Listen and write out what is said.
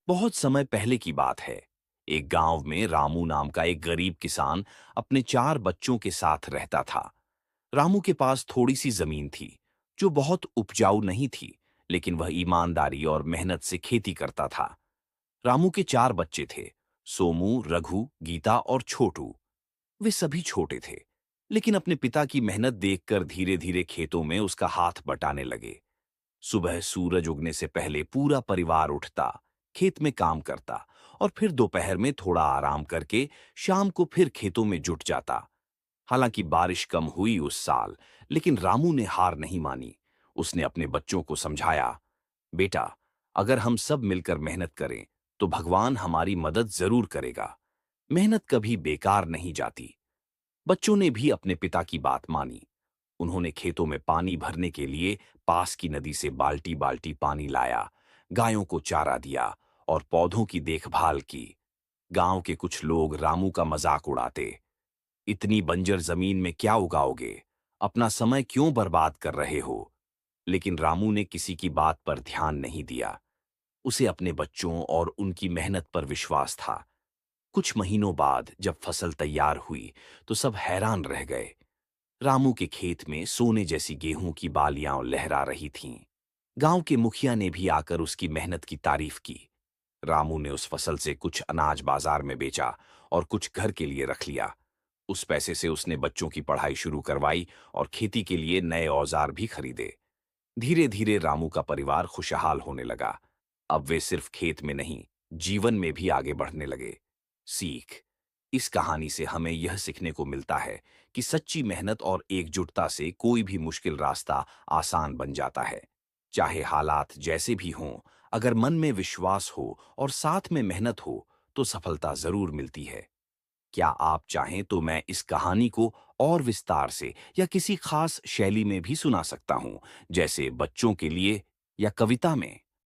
बहुत समय पहले की बात है। एक गांव में रामू नाम का एक गरीब किसान अपने 4 बच्चों के साथ रहता था। रामू के पास थोड़ी सी जमीन थी, जो बहुत उपजाऊ नहीं थी, लेकिन वह ईमानदारी और मेहनत से खेती करता था। रामू के 4 बच्चे थे: सोमू, रघु, गीता और छोटू। वे सभी छोटे थे, लेकिन अपने पिता की मेहनत देखकर धीरे धीरे खेतों में उसका हाथ बटाने लगे। सुबह सूरज उगने से पहले पूरा परिवार उठता, खेत में काम करता और फिर दोपहर में थोड़ा आराम करके शाम को फिर खेतों में जुट जाता। हालांकि बारिश कम हुई उस साल, लेकिन रामू ने हार नहीं मानी। उसने अपने बच्चों को समझाया, बेटा, अगर हम सब मिलकर मेहनत करें तो भगवान हमारी मदद जरूर करेगा। मेहनत कभी बेकार नहीं जाती। बच्चों ने भी अपने पिता की बात मानी। उन्होंने खेतों में पानी भरने के लिए पास की नदी से बाल्टी बाल्टी पानी लाया, गायों को चारा दिया और पौधों की देखभाल की। गांव के कुछ लोग रामू का मजाक उड़ाते, इतनी बंजर जमीन में क्या उगाओगे? अपना समय क्यों बर्बाद कर रहे हो? लेकिन रामू ने किसी की बात पर ध्यान नहीं दिया। उसे अपने बच्चों और उनकी मेहनत पर विश्वास था। कुछ महीनों बाद जब फसल तैयार हुई, तो सब हैरान रह गए। रामू के खेत में सोने जैसी गेहूं की बालियां लहरा रही थीं। गांव के मुखिया ने भी आकर उसकी मेहनत की तारीफ की। रामू ने उस फसल से कुछ अनाज बाजार में बेचा और कुछ घर के लिए रख लिया। उस पैसे से उसने बच्चों की पढ़ाई शुरू करवाई और खेती के लिए नए औजार भी खरीदे। धीरे धीरे रामू का परिवार खुशहाल होने लगा। अब वे सिर्फ खेत में नहीं, जीवन में भी आगे बढ़ने लगे। सीख: इस कहानी से हमें यह सीखने को मिलता है कि सच्ची मेहनत और एकजुटता से कोई भी मुश्किल रास्ता आसान बन जाता है। चाहे हालात जैसे भी हों, अगर मन में विश्वास हो और साथ में मेहनत हो, तो सफलता जरूर मिलती है। क्या आप चाहें तो मैं इस कहानी को और विस्तार से या किसी खास शैली में भी सुना सकता हूं, जैसे बच्चों के लिए या कविता में।